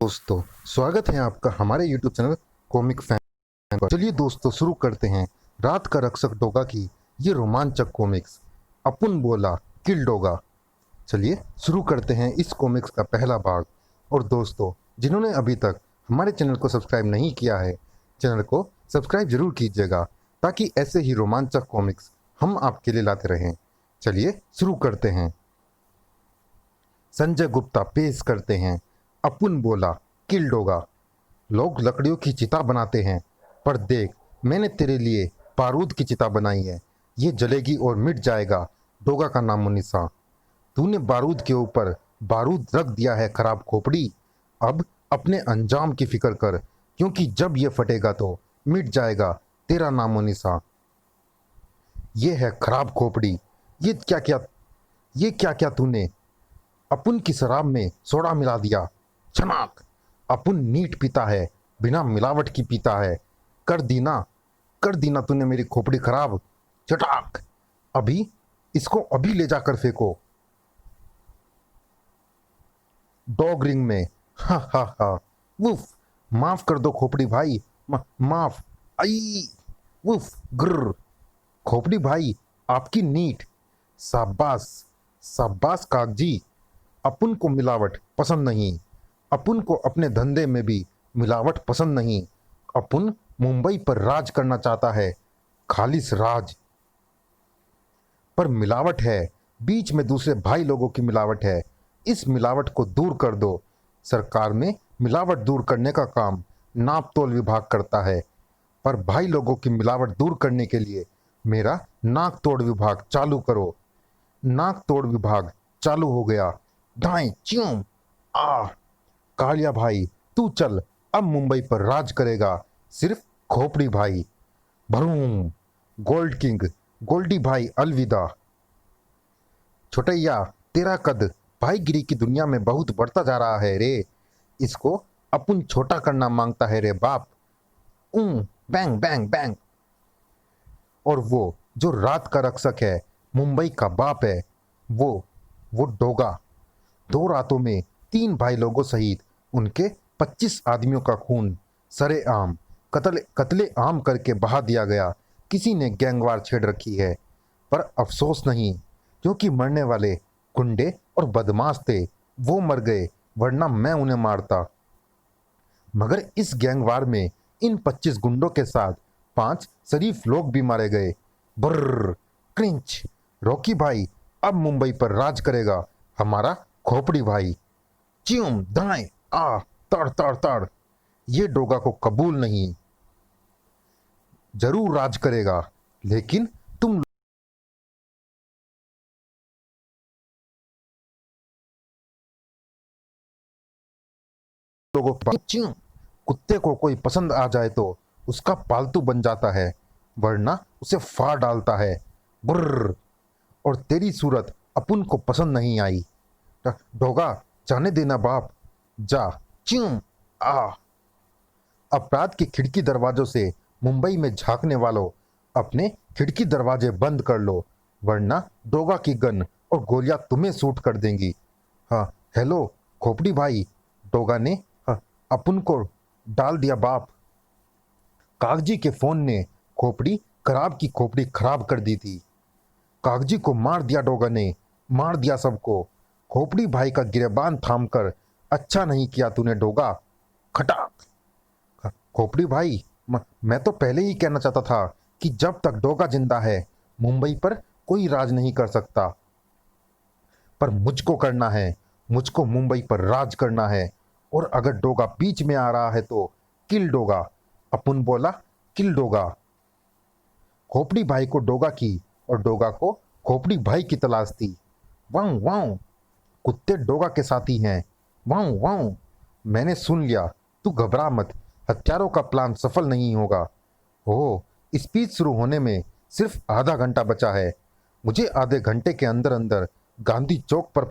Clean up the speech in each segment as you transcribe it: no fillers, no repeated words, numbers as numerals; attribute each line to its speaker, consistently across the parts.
Speaker 1: दोस्तों, स्वागत है आपका हमारे YouTube चैनल कॉमिक फैन पर। चलिए दोस्तों, शुरू करते हैं रात का रक्षक डोगा की ये रोमांचक कॉमिक्स अपुन बोला किल डोगा। चलिए शुरू करते हैं इस कॉमिक्स का पहला भाग। और दोस्तों, जिन्होंने अभी तक हमारे चैनल को सब्सक्राइब नहीं किया है, चैनल को सब्सक्राइब जरूर कीजिएगा ताकि ऐसे ही रोमांचक कॉमिक्स हम आपके लिए लाते रहें। चलिए शुरू करते हैं। संजय गुप्ता पेश करते हैं अपुन बोला किल डोगा। लोग लकड़ियों की चिता बनाते हैं, पर देख, मैंने तेरे लिए बारूद की चिता बनाई है। ये जलेगी और मिट जाएगा डोगा का नामो निशान। तूने बारूद के ऊपर बारूद रख दिया है खराब खोपड़ी। अब अपने अंजाम की फिक्र कर, क्योंकि जब ये फटेगा तो मिट जाएगा तेरा नामो निशान। ये है खराब खोपड़ी। ये क्या क्या तूने अपुन की शराब में सोडा मिला दिया। छनाक। अपुन नीट पीता है, बिना मिलावट की पीता है। कर दीना तूने मेरी खोपड़ी खराब। चटाक। इसको अभी ले जाकर फेंको डॉग रिंग में। हा हा हा। वुफ। माफ कर दो खोपड़ी भाई, माफ। आई। वुफ। ग्र। खोपड़ी भाई, आपकी नीट। शाबाश, शाबाश कागजी। अपुन को मिलावट पसंद नहीं। अपुन को अपने धंधे में भी मिलावट पसंद नहीं। अपुन मुंबई पर राज करना चाहता है, खालिस राज। पर मिलावट है, बीच में दूसरे भाई लोगों की मिलावट है। इस मिलावट को दूर कर दो। सरकार में मिलावट दूर करने का काम नाप तोल विभाग करता है, पर भाई लोगों की मिलावट दूर करने के लिए मेरा नाक तोड़ विभाग चालू करो। नाक तोड़ विभाग चालू हो गया। दाएं च्यूं। आ। कालिया भाई, तू चल, अब मुंबई पर राज करेगा सिर्फ खोपड़ी भाई। भरूम। गोल्ड किंग, गोल्डी भाई अलविदा। छोटैया, तेरा कद भाईगिरी की दुनिया में बहुत बढ़ता जा रहा है रे। इसको अपुन छोटा करना मांगता है रे बाप। Bang bang bang. और वो जो रात का रक्षक है, मुंबई का बाप है, वो डोगा। 2 रातों में 3 भाई लोगों सहित उनके 25 आदमियों का खून सरेआम कत्ले आम करके बहा दिया गया। किसी ने गैंगवार छेड़ रखी है, पर अफसोस नहीं, क्योंकि मरने वाले गुंडे और बदमाश थे। वो मर गए, वरना मैं उन्हें मारता। मगर इस गैंगवार में इन 25 गुंडों के साथ 5 शरीफ लोग भी मारे गए। ब्रर। क्रिंच। रॉकी भाई अब मुंबई पर राज करेगा हमारा खोपड़ी भाई। च्यूम दाएं। आ। तड़ तड़ तड़। ये डोगा को कबूल नहीं। जरूर राज करेगा, लेकिन तुम लोगों के च्यूं। कुत्ते को कोई पसंद आ जाए तो उसका पालतू बन जाता है, वरना उसे फाड़ डालता है। बुर्र। और तेरी सूरत अपुन को पसंद नहीं आई। डोगा, जाने देना बाप, जा। च्यूं। आ। अपराध के खिड़की दरवाजों से मुंबई में झांकने वालों, अपने खिड़की दरवाजे बंद कर लो, वरना डोगा की गन और गोलियां तुम्हें सूट कर देंगी। हाँ, हेलो खोपड़ी भाई। डोगा ने अपुन को डाल दिया बाप। कागजी के फोन ने खोपड़ी खराब की खोपड़ी खराब कर दी थी। कागजी को मार दिया डोगा ने, मार दिया सबको। खोपड़ी भाई का गिरेबान थाम कर अच्छा नहीं किया तूने डोगा। खटाक। खोपड़ी भाई, मैं तो पहले ही कहना चाहता था कि जब तक डोगा जिंदा है, मुंबई पर कोई राज नहीं कर सकता। पर मुझको करना है, मुझको मुंबई पर राज करना है। और अगर डोगा बीच में आ रहा है तो किल डोगा। अपुन बोला किल डोगा। खोपड़ी भाई को डोगा की और डोगा को खोपड़ी भाई की तलाश थी। वाऊ वाऊ। कुत्ते डोगा के साथी हैं। वाऊ वाऊ। मैंने सुन लिया, तू घबरा मत, हत्यारों का प्लान सफल नहीं होगा। ओह, स्पीच शुरू होने में सिर्फ आधा घंटा बचा है। मुझे आधे घंटे के अंदर अंदर गांधी चौक पर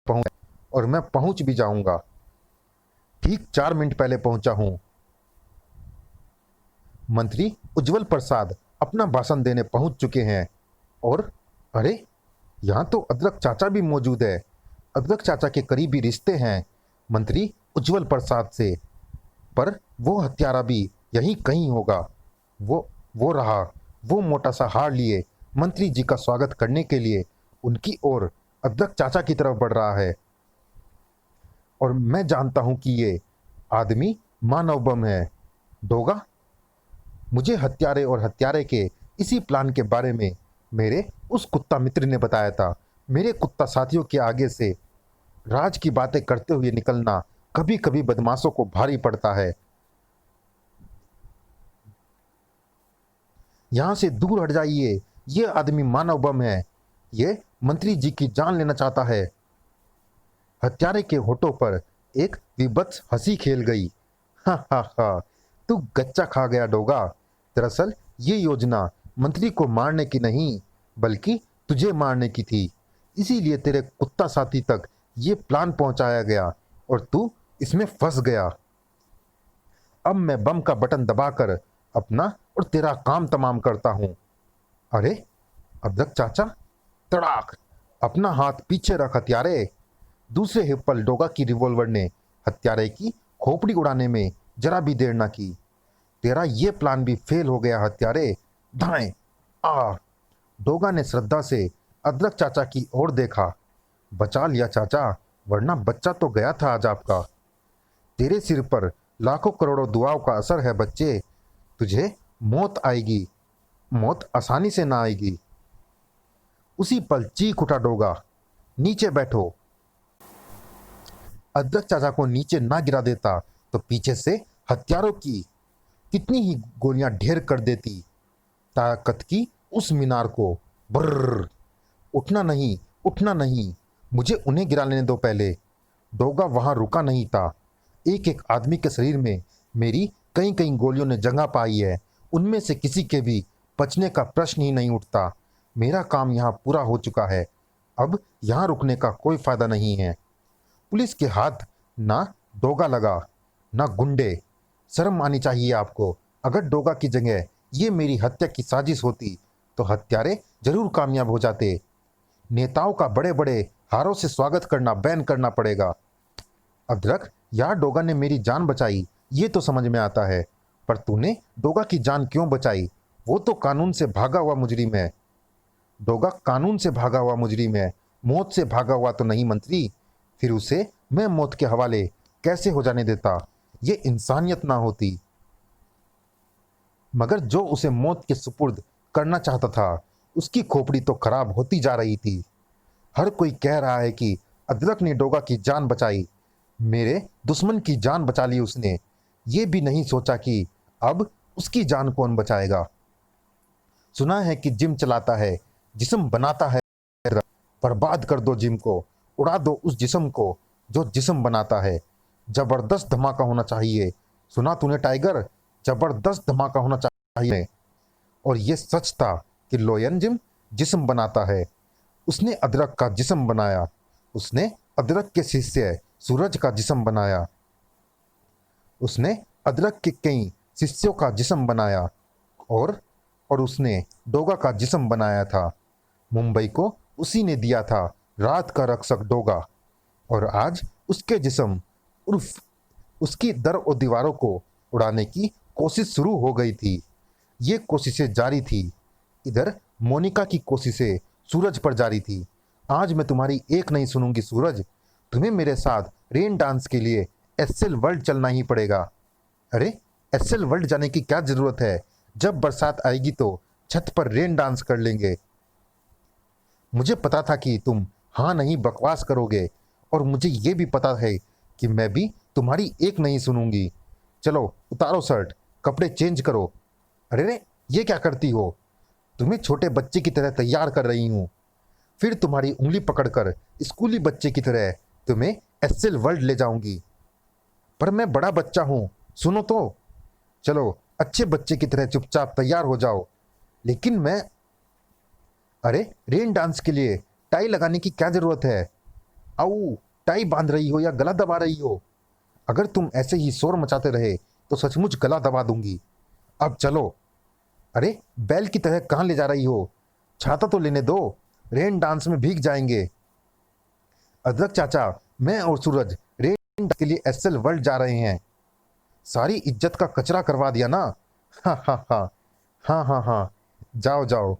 Speaker 1: पहुंच, और मैं पहुंच भी जाऊंगा। ठीक 4 मिनट पहले पहुंचा हूं। मंत्री उज्जवल प्रसाद अपना भाषण देने पहुंच चुके हैं। और अरे, यहाँ तो अदरक चाचा भी मौजूद है। अदरक चाचा के करीबी रिश्ते हैं। मंत्री उज्जवल प्रसाद से। पर वो हत्यारा भी यहीं कहीं होगा। वो रहा। वो मोटा सा हार लिए मंत्री जी का स्वागत करने के लिए उनकी ओर अदरक चाचा की तरफ बढ़ रहा है। और मैं जानता हूं कि ये आदमी मानव बम है। डोगा, मुझे हत्यारे और हत्यारे के इसी प्लान के बारे में मेरे उस कुत्ता मित्र ने बताया था। मेरे कुत्ता साथियों के आगे से राज की बातें करते हुए निकलना कभी कभी बदमाशों को भारी पड़ता है। यहां से दूर हट जाइए, ये आदमी मानव बम है। ये मंत्री जी की जान लेना चाहता है। हत्यारे के होठों पर एक विभत्स हंसी खेल गई। हा हा हा, तू गच्चा खा गया डोगा। दरअसल ये योजना मंत्री को मारने की नहीं, बल्कि तुझे मारने की थी। इसीलिए तेरे कुत्ता साथी तक ये प्लान पहुंचाया गया और तू इसमें फंस गया। अब मैं बम का बटन दबाकर अपना और तेरा काम तमाम करता हूं। अरे अदरक चाचा, तड़ाक! अपना हाथ पीछे रख हत्यारे। दूसरे हिप पर डोगा की रिवॉल्वर ने हत्यारे की खोपड़ी उड़ाने में जरा भी देर न की। तेरा ये प्लान भी फेल हो गया हत्यारे। दाएं आ! डोगा ने श्रद्धा से अदरक चाचा की ओर देखा। बचा लिया चाचा, वरना बच्चा तो गया था आज आपका। तेरे सिर पर लाखों करोड़ों दुआओं का असर है बच्चे। तुझे मौत आएगी, मौत आसानी से ना आएगी। उसी पल चीख उठा डोगा। नीचे बैठो। अदरक चाचा को नीचे ना गिरा देता तो पीछे से हत्यारों की कितनी ही गोलियां ढेर कर देती ताकत की उस मीनार को। ब्रर! उठना नहीं, उठना नहीं, मुझे उन्हें गिरा लेने दो पहले। डोगा वहां रुका नहीं था। एक एक आदमी के शरीर में मेरी कई कई गोलियों ने जगह पाई है। उनमें से किसी के भी बचने का प्रश्न ही नहीं उठता। मेरा काम यहाँ पूरा हो चुका है। अब यहाँ रुकने का कोई फायदा नहीं है। पुलिस के हाथ ना डोगा लगा, ना गुंडे। शर्म आनी चाहिए आपको। अगर डोगा की जगह ये मेरी हत्या की साजिश होती तो हत्यारे जरूर कामयाब हो जाते। नेताओं का बड़े बड़े हारों से स्वागत करना बैन करना पड़ेगा। अदरक, यार डोगा ने मेरी जान बचाई ये तो समझ में आता है, पर तूने डोगा की जान क्यों बचाई? वो तो कानून से भागा हुआ मुजरिम है। डोगा कानून से भागा हुआ मुजरिम है, मौत से भागा हुआ तो नहीं मंत्री। फिर उसे मैं मौत के हवाले कैसे हो जाने देता? ये इंसानियत ना होती। मगर जो उसे मौत के सुपुर्द करना चाहता था उसकी खोपड़ी तो खराब होती जा रही थी। हर कोई कह रहा है कि अदरक ने डोगा की जान बचाई। मेरे दुश्मन की जान बचा ली उसने। ये भी नहीं सोचा कि अब उसकी जान कौन बचाएगा। सुना है कि जिम चलाता है, जिस्म बनाता है। बर्बाद कर दो जिम को, उड़ा दो उस जिस्म को जो जिस्म बनाता है। जबरदस्त धमाका होना चाहिए। सुना तूने टाइगर? जबरदस्त धमाका होना चाहिए। और ये सच था कि लोयन जिम जिस्म बनाता है। उसने अदरक का जिस्म बनाया। उसने अदरक के शिष्य सूरज का जिस्म बनाया। उसने अदरक के कई शिष्यों का जिस्म बनाया और उसने डोगा का जिस्म बनाया था। मुंबई को उसी ने दिया था रात का रक्षक डोगा। और आज उसके जिस्म उर्फ उसकी दर और दीवारों को उड़ाने की कोशिश शुरू हो गई थी। ये कोशिशें जारी थी। इधर मोनिका की कोशिशें सूरज पर जारी थी। आज मैं तुम्हारी एक नहीं सुनूंगी सूरज। तुम्हें मेरे साथ रेन डांस के लिए एसएल वर्ल्ड चलना ही पड़ेगा। अरे एसएल वर्ल्ड जाने की क्या जरूरत है? जब बरसात आएगी तो छत पर रेन डांस कर लेंगे। मुझे पता था कि तुम हाँ नहीं बकवास करोगे, और मुझे ये भी पता है कि मैं भी तुम्हारी एक नहीं सुनूंगी। चलो उतारो शर्ट, कपड़े चेंज करो। अरे रे, ये क्या करती हो? तुम्हें छोटे बच्चे की तरह तैयार कर रही हूँ, फिर तुम्हारी उंगली पकड़कर स्कूली बच्चे की तरह तुम्हें एसएल वर्ल्ड ले जाऊंगी। पर मैं बड़ा बच्चा हूँ, सुनो तो। चलो अच्छे बच्चे की तरह चुपचाप तैयार हो जाओ। लेकिन मैं अरे रेन डांस के लिए टाई लगाने की क्या जरूरत है? आओ, टाई बांध रही हो या गला दबा रही हो? अगर तुम ऐसे ही शोर मचाते रहे तो सचमुच गला दबा दूंगी। अब चलो। अरे बैल की तरह कहाँ ले जा रही हो? छाता तो लेने दो, रेन डांस में भीग जाएंगे। अदरक चाचा, मैं और सूरज रेन के लिए एसएल वर्ल्ड जा रहे हैं। सारी इज्जत का कचरा करवा दिया ना। हा हा हा, हाँ हाँ हाँ, जाओ जाओ।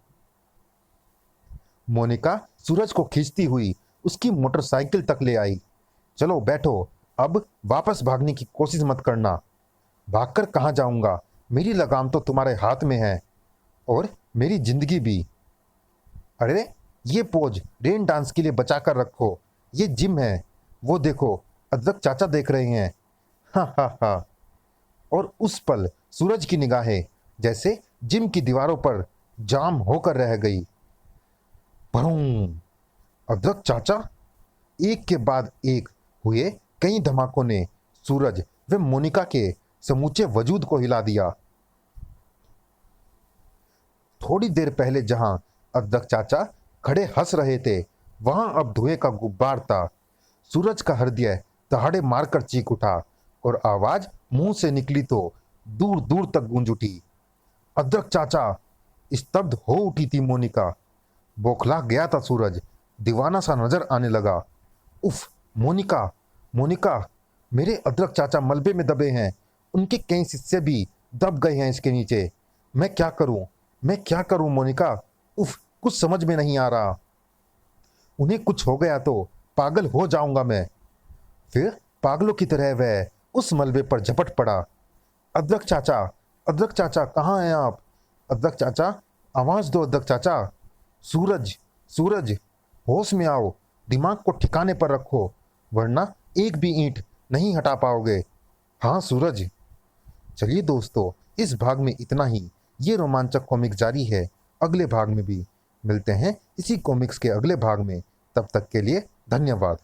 Speaker 1: मोनिका सूरज को खींचती हुई उसकी मोटरसाइकिल तक ले आई। चलो बैठो, अब वापस भागने की कोशिश मत करना। भागकर कहाँ जाऊंगा, मेरी लगाम तो तुम्हारे हाथ में है, और मेरी जिंदगी भी। अरे ये पोज रेन डांस के लिए बचा कर रखो, ये जिम है। वो देखो, अदरक चाचा देख रहे हैं। हा हा हा। और उस पल सूरज की निगाहें जैसे जिम की दीवारों पर जाम होकर रह गई। भरूं। अदरक चाचा। एक के बाद एक हुए कई धमाकों ने सूरज व मोनिका के समूचे वजूद को हिला दिया। थोड़ी देर पहले जहां अदरक चाचा खड़े हंस रहे थे, वहां अब धुएं का गुब्बार था। सूरज का हृदय दहाड़े मारकर चीख उठा, और आवाज मुंह से निकली तो दूर दूर तक गूंज उठी। अदरक चाचा। स्तब्ध हो उठी थी मोनिका। बौखला गया था सूरज, दीवाना सा नजर आने लगा। उफ, मोनिका, मोनिका, मेरे अदरक चाचा मलबे में दबे हैं, उनके कई हिस्से भी दब गए हैं इसके नीचे। मैं क्या करूं, मैं क्या करूं मोनिका। उफ, कुछ समझ में नहीं आ रहा। उन्हें कुछ हो गया तो पागल हो जाऊंगा मैं। फिर पागलों की तरह वह उस मलबे पर झपट पड़ा। अदरक चाचा, अदरक चाचा, कहाँ हैं आप? अदरक चाचा, आवाज दो अदरक चाचा। सूरज, सूरज, होश में आओ, दिमाग को ठिकाने पर रखो, वरना एक भी ईंट नहीं हटा पाओगे। हाँ सूरज। चलिए दोस्तों, इस भाग में इतना ही। ये रोमांचक कॉमिक जारी है अगले भाग में भी। मिलते हैं इसी कॉमिक्स के अगले भाग में। तब तक के लिए धन्यवाद।